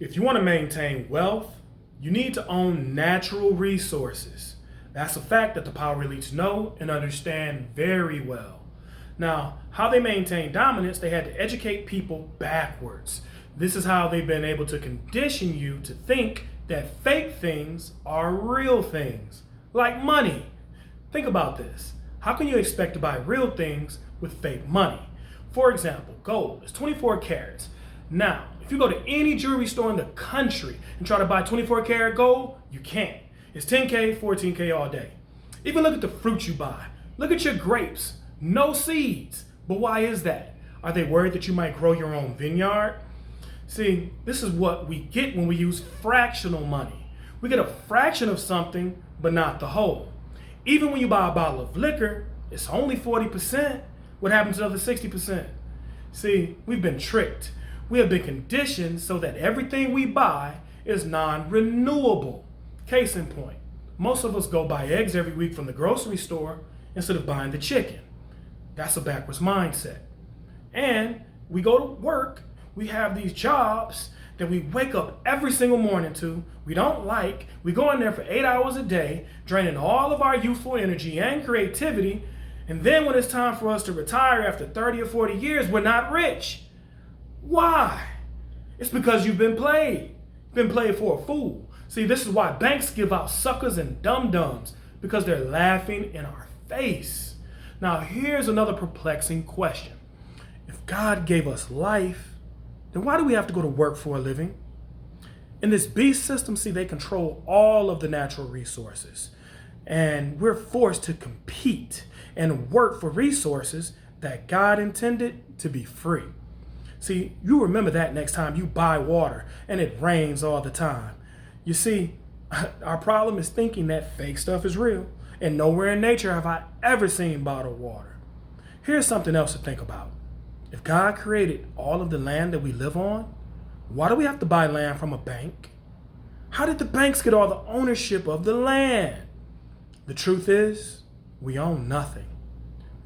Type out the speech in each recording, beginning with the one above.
If you want to maintain wealth, you need to own natural resources. That's a fact that the power elites know and understand very well. Now, how they maintain dominance, they had to educate people backwards. This is how they've been able to condition you to think that fake things are real things, like money. Think about this. How can you expect to buy real things with fake money? For example, gold is 24 carats. Now, if you go to any jewelry store in the country and try to buy 24 karat gold, you can't. It's 10K, 14K all day. Even look at the fruit you buy. Look at your grapes. No seeds. But why is that? Are they worried that you might grow your own vineyard? See, this is what we get when we use fractional money. We get a fraction of something, but not the whole. Even when you buy a bottle of liquor, it's only 40%. What happens to the other 60%? See, we've been tricked. We have been conditioned so that everything we buy is non-renewable. Case in point, most of us go buy eggs every week from the grocery store instead of buying the chicken. That's a backwards mindset. And we go to work, we have these jobs that we wake up every single morning to, we don't like, we go in there for 8 hours a day, draining all of our youthful energy and creativity, and then when it's time for us to retire after 30 or 40 years, we're not rich. Why? It's because you've been played. Been played for a fool. See, this is why banks give out suckers and dum-dums, because they're laughing in our face. Now, here's another perplexing question. If God gave us life, then why do we have to go to work for a living? In this beast system, see, they control all of the natural resources. And we're forced to compete and work for resources that God intended to be free. See, you remember that next time you buy water and it rains all the time. You see, our problem is thinking that fake stuff is real, and nowhere in nature have I ever seen bottled water. Here's something else to think about. If God created all of the land that we live on, why do we have to buy land from a bank? How did the banks get all the ownership of the land? The truth is, we own nothing.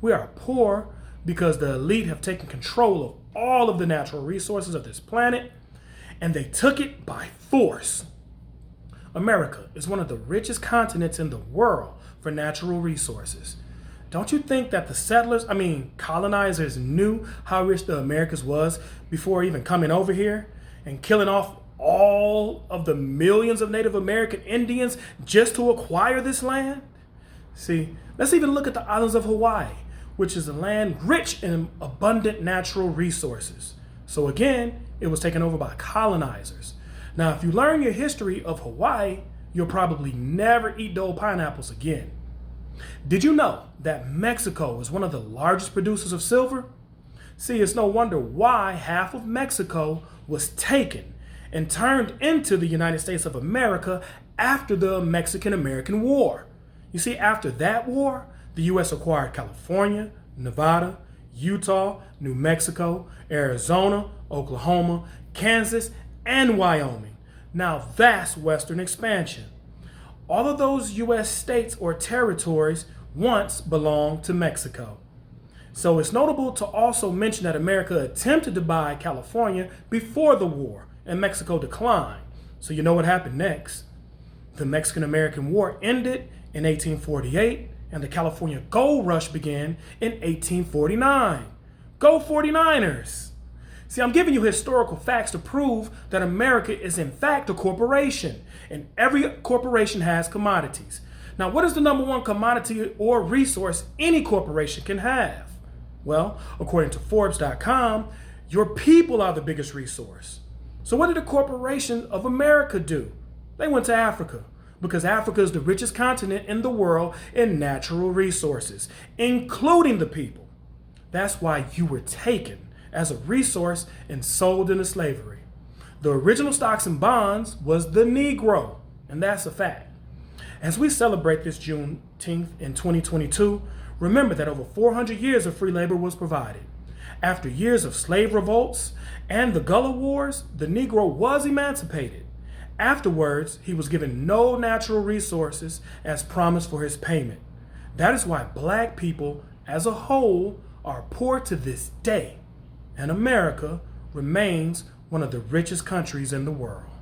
We are poor because the elite have taken control of all of the natural resources of this planet, and they took it by force. America is one of the richest continents in the world for natural resources. Don't you think that the colonizers knew how rich the Americas was before even coming over here and killing off all of the millions of Native American Indians just to acquire this land? See, let's even look at the islands of Hawaii, which is a land rich in abundant natural resources. So again, it was taken over by colonizers. Now, if you learn your history of Hawaii, you'll probably never eat those pineapples again. Did you know that Mexico is one of the largest producers of silver? See, it's no wonder why half of Mexico was taken and turned into the United States of America after the Mexican-American War. You see, after that war, the U.S. acquired California, Nevada, Utah, New Mexico, Arizona, Oklahoma, Kansas, and Wyoming. Now that's Western expansion. All of those U.S. states or territories once belonged to Mexico. So it's notable to also mention that America attempted to buy California before the war, and Mexico declined. So you know what happened next? The Mexican-American War ended in 1848, and the California Gold Rush began in 1849. Go 49ers! See, I'm giving you historical facts to prove that America is in fact a corporation, and every corporation has commodities. Now, what is the number one commodity or resource any corporation can have? Well, according to Forbes.com, your people are the biggest resource. So what did the Corporation of America do? They went to Africa, because Africa is the richest continent in the world in natural resources, including the people. That's why you were taken as a resource and sold into slavery. The original stocks and bonds was the Negro, and that's a fact. As we celebrate this Juneteenth in 2022, remember that over 400 years of free labor was provided. After years of slave revolts and the Gullah Wars, the Negro was emancipated. Afterwards, he was given no natural resources as promised for his payment. That is why black people as a whole are poor to this day, and America remains one of the richest countries in the world.